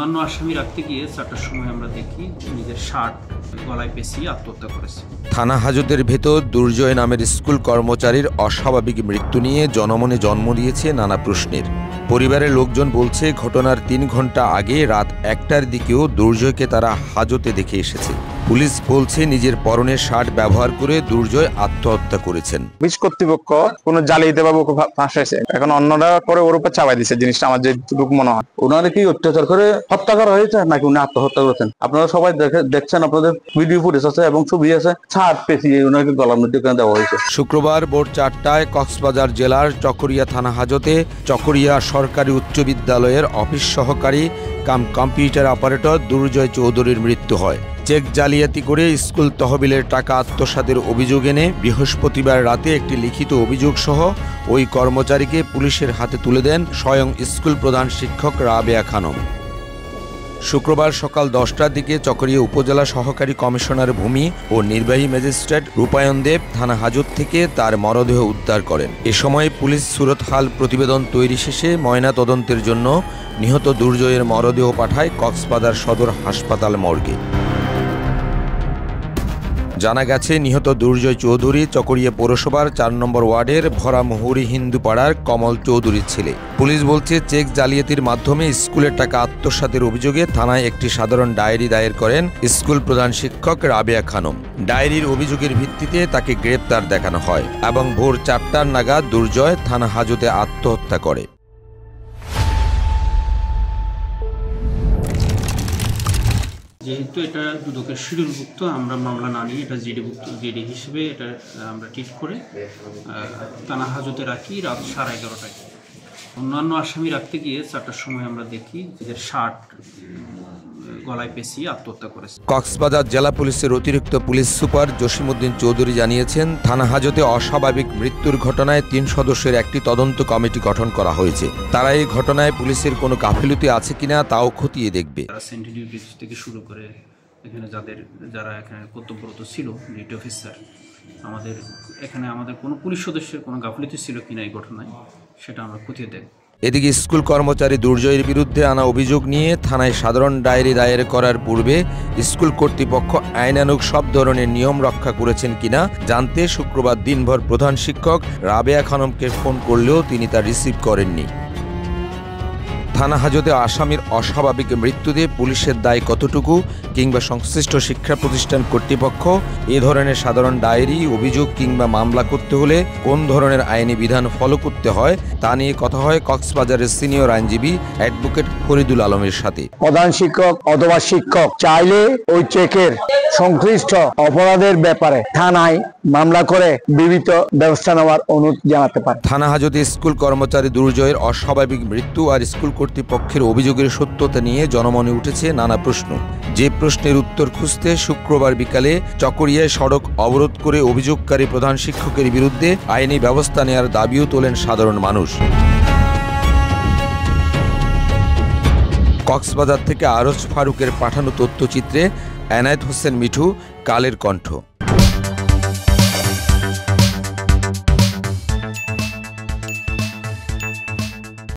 অন্য আসামি রাখতে গিয়ে 4টার সময় আমরা দেখি নিজের শার্ট গলায় পেঁচিয়ে আত্মহত্যা করেছে। থানা হাজতের ভেতর দুর্জয় নামের স্কুল কর্মচারীর অস্বাভাবিক মৃত্যু নিয়ে জনমনে জন্ম দিয়েছে নানা প্রশ্নের। পরিবারের লোকজন বলছে ঘটনার 3 ঘন্টা আগে রাত 1টার দিকেও দুর্জয়কে তারা হাজতে দেখে এসেছে। পুলিশ বলছে নিজের পরনের শার্ট ব্যবহার করে দুর্জয় আত্মহত্যা করেছেন। পুলিশ কর্তৃপক্ষ কোনো জালিয়াতি বা ফাঁসাইছে, এখন অন্যরা করে ওর উপর চাপাই দিচ্ছে জিনিসটা। আমার যেটুকু মনে হয় ওনারে কি অত্যাচার করে হত্যা করা হয়েছে নাকি উনি আত্মহত্যা করেছেন। আপনারা সবাই দেখছেন, আপনাদের ভিডিও ফুটেজ আছে এবং ছবি আছে। ছাড় পেঁচিয়ে ওনাকে গলার মধ্যে দেওয়া হয়েছে। শুক্রবার ভোর 4টায় কক্সবাজার জেলার চকরিয়া থানা হাজতে চকরিয়া সরকারি উচ্চ বিদ্যালয়ের অফিস সহকারী কাম কম্পিউটার অপারেটর দুর্জয় চৌধুরীর মৃত্যু হয়। চেক জালিয়াতি করে স্কুল তহবিলের টাকা আত্মসাতের অভিযোগ এনে বৃহস্পতিবার রাতে একটি লিখিত অভিযোগ সহ ওই কর্মচারীকে পুলিশের হাতে তুলে দেন স্বয়ং স্কুল প্রধান শিক্ষক রাবেয়া খানম। শুক্রবার সকাল 10টার দিকে চকরিয়া উপজেলা সহকারী কমিশনার ভূমি ও নির্বাহী ম্যাজিস্ট্রেট রূপায়ণ দেব থানা হাজত থেকে তার মরদেহ উদ্ধার করেন। এ সময় পুলিশ সুরতহাল প্রতিবেদন তৈরি শেষে ময়না তদন্তের জন্য নিহত দুর্জয়ের মরদেহ পাঠায় কক্সবাজার সদর হাসপাতাল মর্গে। জানা গেছে নিহত দুর্জয় চৌধুরী চকরিয়া পৌরসভার 4 নম্বর ওয়ার্ডের ভরামহুরি হিন্দু পাড়ার কমল চৌধুরীর ছেলে। পুলিশ বলছে চেক জালিয়াতির মাধ্যমে স্কুলের টাকা আত্মসাতের অভিযোগে থানায় একটি সাধারণ ডায়েরি দায়ের করেন স্কুল প্রধান শিক্ষক রাবেয়া খানম। ডায়েরির অভিযোগের ভিত্তিতে তাকে গ্রেপ্তার দেখানো হয় এবং ভোর 4টার নাগাদ দুর্জয় থানা হাজতে আত্মহত্যা করে। যেহেতু এটা দুদকের শিডিউলভুক্ত, আমরা মামলা না নিয়ে এটা জেডি হিসেবে এটা আমরা ট্রিট করে থানা হাজতে রাখি রাত 11:30টায়। অন্যান্য আসামি রাখতে গিয়ে 4টার সময় আমরা দেখি নিজের শার্ট গলায় পেঁচিয়ে আত্মহত্যা করেছে। কক্সবাজার জেলা পুলিশের অতিরিক্ত পুলিশ সুপার জসিমউদ্দিন চৌধুরী জানিয়েছেন, থানা হাজতে অস্বাভাবিক মৃত্যুর ঘটনায় 3 সদস্যের একটি তদন্ত কমিটি গঠন করা হয়েছে। তারা এই ঘটনায় পুলিশের কোনো গাফিলতি আছে কিনা তাও খতিয়ে দেখবে। সেন্ট্রাল ডিউটি থেকে শুরু করে এখানে যারা এখানে কর্তব্যরত ছিল ডিউটি অফিসার, আমাদের কোনো পুলিশ সদস্যের কোনো গাফিলতি ছিল কিনা এই ঘটনায় সেটা আমরা খতিয়ে দেখব। এদিকে স্কুল কর্মচারী দুর্জয়ের বিরুদ্ধে আনা অভিযোগ নিয়ে থানায় সাধারণ ডায়েরি দায়ের করার পূর্বে স্কুল কর্তৃপক্ষ আইনানুগ সব ধরনের নিয়ম রক্ষা করেছেন কিনা জানতে শুক্রবার দিনভর প্রধান শিক্ষক রাবেয়া খানমকে ফোন করলেও তিনি তা রিসিভ করেননি। থানা হাজতে আসামির অস্বাভাবিক মৃত্যুতে পুলিশের দায় কতটুকু কিংবা সংশ্লিষ্ট শিক্ষা প্রতিষ্ঠান কর্তৃপক্ষ এ ধরনের সাধারণ ডায়েরি অভিযোগ কিংবা মামলা করতে হলে কোন ধরনের আইনি বিধান ফলো করতে হয় তা নিয়ে কথা হয় কক্সবাজারের সিনিয়র আইনজীবী অ্যাডভোকেট ফরিদুল আলমের সাথে। প্রধান শিক্ষক অথবা শিক্ষক চাইলে ওই চেকের সংশ্লিষ্ট অপরাধের ব্যাপারে থানায় মামলা করে বিবিধ ব্যবস্থা নেওয়ার অনুরোধ জানাতে পারে। থানা হাজতে স্কুল কর্মচারী দুর্জয়ের অস্বাভাবিক মৃত্যু আর স্কুল কর্তৃপক্ষের অভিযোগের সত্যতা নিয়ে জনমনে উঠেছে নানা প্রশ্ন। যে প্রশ্নের উত্তর খুঁজতে শুক্রবার বিকালে চকরিয়ায় সড়ক অবরোধ করে অভিযোগকারী প্রধান শিক্ষকের বিরুদ্ধে আইনি ব্যবস্থা নেওয়ার দাবিও তোলেন সাধারণ মানুষ। কক্সবাজার থেকে আরজ ফারুকের পাঠানো তথ্যচিত্রে এনায়েত হোসেন মিঠু, কালের কণ্ঠ।